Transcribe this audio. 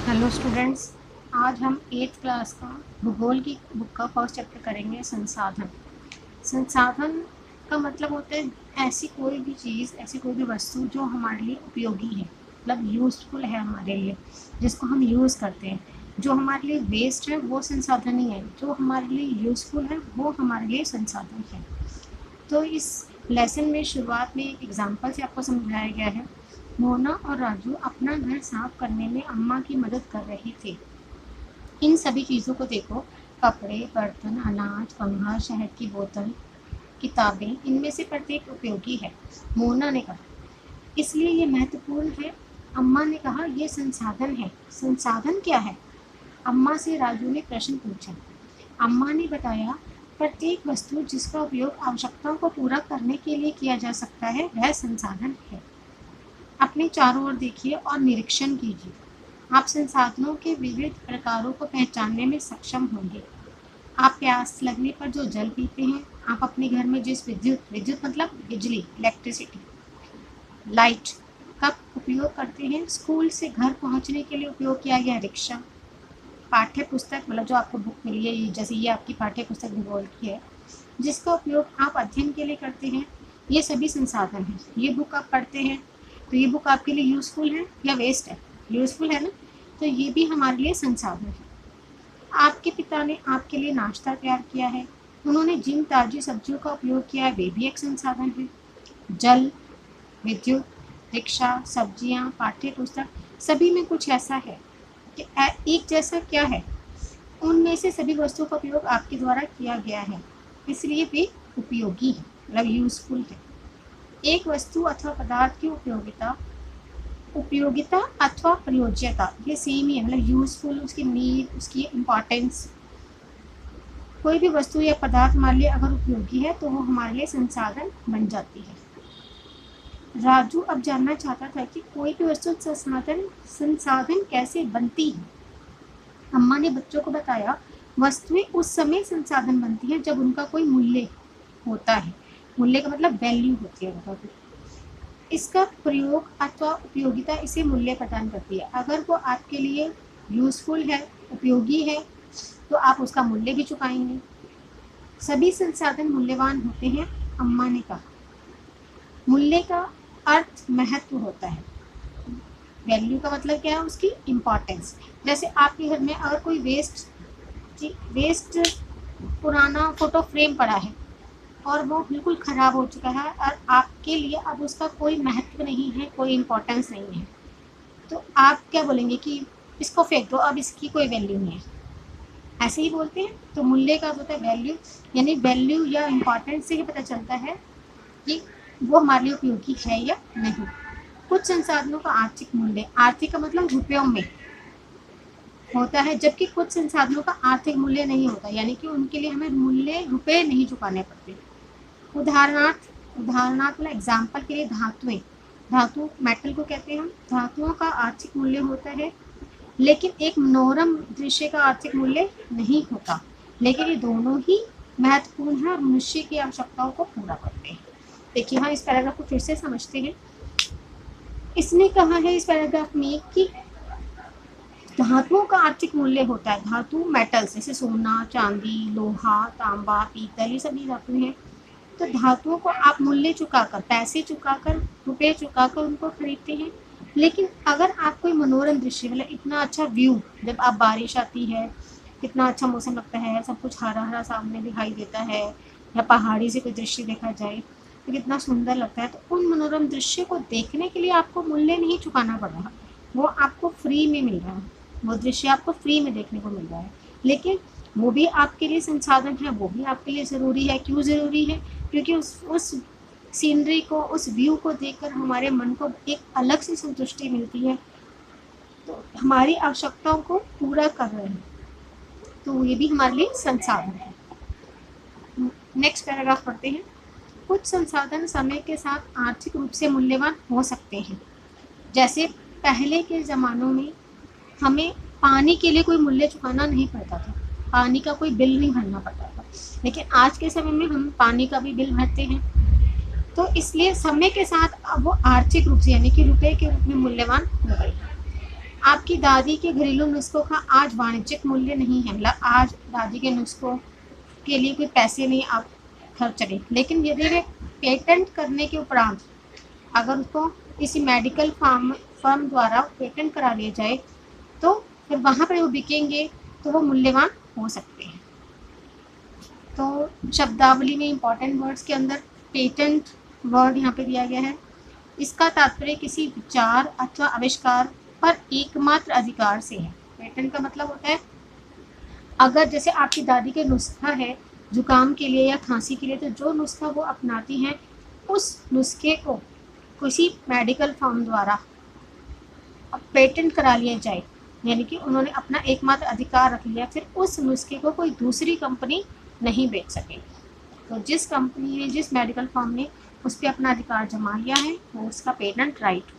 Hello students, आज हम 8th class का भूगोल की बुक का फर्स्ट चैप्टर करेंगे संसाधन। संसाधन का मतलब होता है ऐसी कोई भी चीज़, ऐसी कोई भी वस्तु जो हमारे लिए उपयोगी है, मतलब यूज़फुल है हमारे लिए, जिसको हम यूज़ करते हैं। जो हमारे लिए वेस्ट है वो संसाधन ही है, जो हमारे लिए यूज़फुल है वो हमारे लिए संसाधन है। तो इस लेसन में शुरुआत में एक एग्जाम्पल से आपको समझाया गया है। मोना और राजू अपना घर साफ करने में अम्मा की मदद कर रहे थे। इन सभी चीज़ों को देखो, कपड़े, बर्तन, अनाज, पंखा, शहद की बोतल, किताबें, इनमें से प्रत्येक उपयोगी है। मोना ने कहा, इसलिए ये महत्वपूर्ण है। अम्मा ने कहा, ये संसाधन है। संसाधन क्या है? अम्मा से राजू ने प्रश्न पूछा। अम्मा ने बताया, प्रत्येक वस्तु जिसका उपयोग आवश्यकताओं को पूरा करने के लिए किया जा सकता है वह संसाधन है। अपने चारों ओर देखिए और निरीक्षण कीजिए। आप संसाधनों के विविध प्रकारों को पहचानने में सक्षम होंगे। आप प्यास लगने पर जो जल पीते हैं, आप अपने घर में जिस विद्युत मतलब बिजली, इलेक्ट्रिसिटी, लाइट का उपयोग करते हैं, स्कूल से घर पहुंचने के लिए उपयोग किया गया रिक्शा, पाठ्य पुस्तक मतलब जो आपको बुक मिली है, जैसे ये आपकी पाठ्य पुस्तक भूगोल की है, जिसका उपयोग आप अध्ययन के लिए करते हैं, ये सभी संसाधन हैं। ये बुक आप पढ़ते हैं तो ये बुक आपके लिए यूज़फुल है या वेस्ट है? यूज़फुल है ना, तो ये भी हमारे लिए संसाधन है। आपके पिता ने आपके लिए नाश्ता तैयार किया है, उन्होंने जिन ताज़ी सब्जियों का उपयोग किया है वे भी एक संसाधन है। जल, विद्युत, रिक्शा, सब्जियां, पाठ्य पुस्तक, सभी में कुछ ऐसा है कि एक जैसा क्या है, उनमें से सभी वस्तुओं का उपयोग आपके द्वारा किया गया है, इसलिए वे उपयोगी है, मतलब यूजफुल है। एक वस्तु अथवा पदार्थ की उपयोगिता उपयोगिता अथवा प्रयोज्यता ये सेम ही है, मतलब यूजफुल, उसकी नीड, उसकी इम्पोर्टेंस। कोई भी वस्तु या पदार्थ हमारे लिए अगर उपयोगी है तो वो हमारे लिए संसाधन बन जाती है। राजू अब जानना चाहता था कि कोई भी वस्तु संसाधन कैसे बनती है। अम्मा ने बच्चों को बताया, वस्तुएं उस समय संसाधन बनती हैं जब उनका कोई मूल्य होता है। मूल्य का मतलब वैल्यू होती है उनका। इसका प्रयोग अथवा उपयोगिता इसे मूल्य प्रदान करती है। अगर वो आपके लिए यूजफुल है, उपयोगी है, तो आप उसका मूल्य भी चुकाएंगे। सभी संसाधन मूल्यवान होते हैं, अम्मा ने कहा। मूल्य का अर्थ महत्व होता है। वैल्यू का मतलब क्या है? उसकी इम्पोर्टेंस। जैसे आपके घर में अगर कोई वेस्ट पुराना फोटो फ्रेम पड़ा है और वो बिल्कुल ख़राब हो चुका है और आपके लिए अब उसका कोई महत्व नहीं है, कोई इम्पोर्टेंस नहीं है, तो आप क्या बोलेंगे कि इसको फेंक दो, अब इसकी कोई वैल्यू नहीं है, ऐसे ही बोलते हैं। तो मूल्य का होता है वैल्यू, यानी वैल्यू या इम्पोर्टेंस से ही पता चलता है कि वो हमारे लिए उपयोगी है या नहीं। कुछ संसाधनों का आर्थिक मूल्य, आर्थिक का मतलब रुपयों में होता है, जबकि कुछ संसाधनों का आर्थिक मूल्य नहीं होता, यानी कि उनके लिए हमें मूल्य रुपए नहीं चुकाने पड़ते। उदाहरणार्थ मतलब एग्जाम्पल के लिए धातुएं, धातु मेटल को कहते हैं हम, धातुओं का आर्थिक मूल्य होता है, लेकिन एक मनोरम दृश्य का आर्थिक मूल्य नहीं होता। लेकिन ये दोनों ही महत्वपूर्ण है और मनुष्य की आवश्यकताओं को पूरा करते हैं। देखिए, हाँ, इस पैराग्राफ को फिर से समझते हैं। इसने कहा है इस पैराग्राफ में कि धातुओं का आर्थिक मूल्य होता है। धातु मेटल्स जैसे सोना, चांदी, लोहा, तांबा, पीतल, ये सभी धातु हैं। तो धातुओं को आप मूल्य चुकाकर, पैसे चुकाकर, रुपए चुकाकर उनको खरीदते हैं। लेकिन अगर आप कोई मनोरम दृश्य, मतलब इतना अच्छा व्यू, जब आप बारिश आती है, कितना अच्छा मौसम लगता है, सब कुछ हरा हरा सामने दिखाई देता है, या पहाड़ी से कोई दृश्य देखा जाए तो कितना सुंदर लगता है, तो उन मनोरम दृश्य को देखने के लिए आपको मूल्य नहीं चुकाना पड़ रहा, वो आपको फ्री में मिल रहा है, वो दृश्य आपको फ्री में देखने को मिल रहा है। लेकिन वो भी आपके लिए संसाधन है, वो भी आपके लिए ज़रूरी है। क्यों ज़रूरी है? क्योंकि उस सीनरी को, उस व्यू को देखकर हमारे मन को एक अलग सी संतुष्टि मिलती है, तो हमारी आवश्यकताओं को पूरा कर रहे हैं, तो ये भी हमारे लिए संसाधन है। नेक्स्ट पैराग्राफ पढ़ते हैं। कुछ संसाधन समय के साथ आर्थिक रूप से मूल्यवान हो सकते हैं। जैसे पहले के ज़मानों में हमें पानी के लिए कोई मूल्य चुकाना नहीं पड़ता था, पानी का कोई बिल नहीं भरना पड़ता था, लेकिन आज के समय में हम पानी का भी बिल भरते हैं। तो इसलिए समय के साथ अब वो आर्थिक रूप से, यानी कि रुपए के रूप में मूल्यवान हो गई है। आपकी दादी के घरेलू नुस्खों का आज वाणिज्यिक मूल्य नहीं है, मतलब आज दादी के नुस्खों के लिए कोई पैसे नहीं आप खर्च करें, लेकिन यदि वे पेटेंट करने के उपरांत अगर उसको किसी मेडिकल फर्म द्वारा पेटेंट करा लिया जाए तो फिर वहाँ पर वो बिकेंगे तो वो मूल्यवान हो सकते हैं। तो शब्दावली में इंपॉर्टेंट वर्ड्स के अंदर पेटेंट वर्ड यहाँ पे दिया गया है। इसका तात्पर्य किसी विचार अथवा आविष्कार पर एकमात्र अधिकार से है। पेटेंट का मतलब होता है अगर जैसे आपकी दादी के नुस्खा है जुकाम के लिए या खांसी के लिए, तो जो नुस्खा वो अपनाती हैं उस नुस्खे को किसी मेडिकल फर्म द्वारा पेटेंट करा लिया जाए, यानी कि उन्होंने अपना एकमात्र अधिकार रख लिया, फिर उस नुस्खे को कोई दूसरी कंपनी नहीं बेच सके। तो जिस कंपनी ने, जिस मेडिकल फर्म ने उस पर अपना अधिकार जमा लिया है वो उसका पेटेंट राइट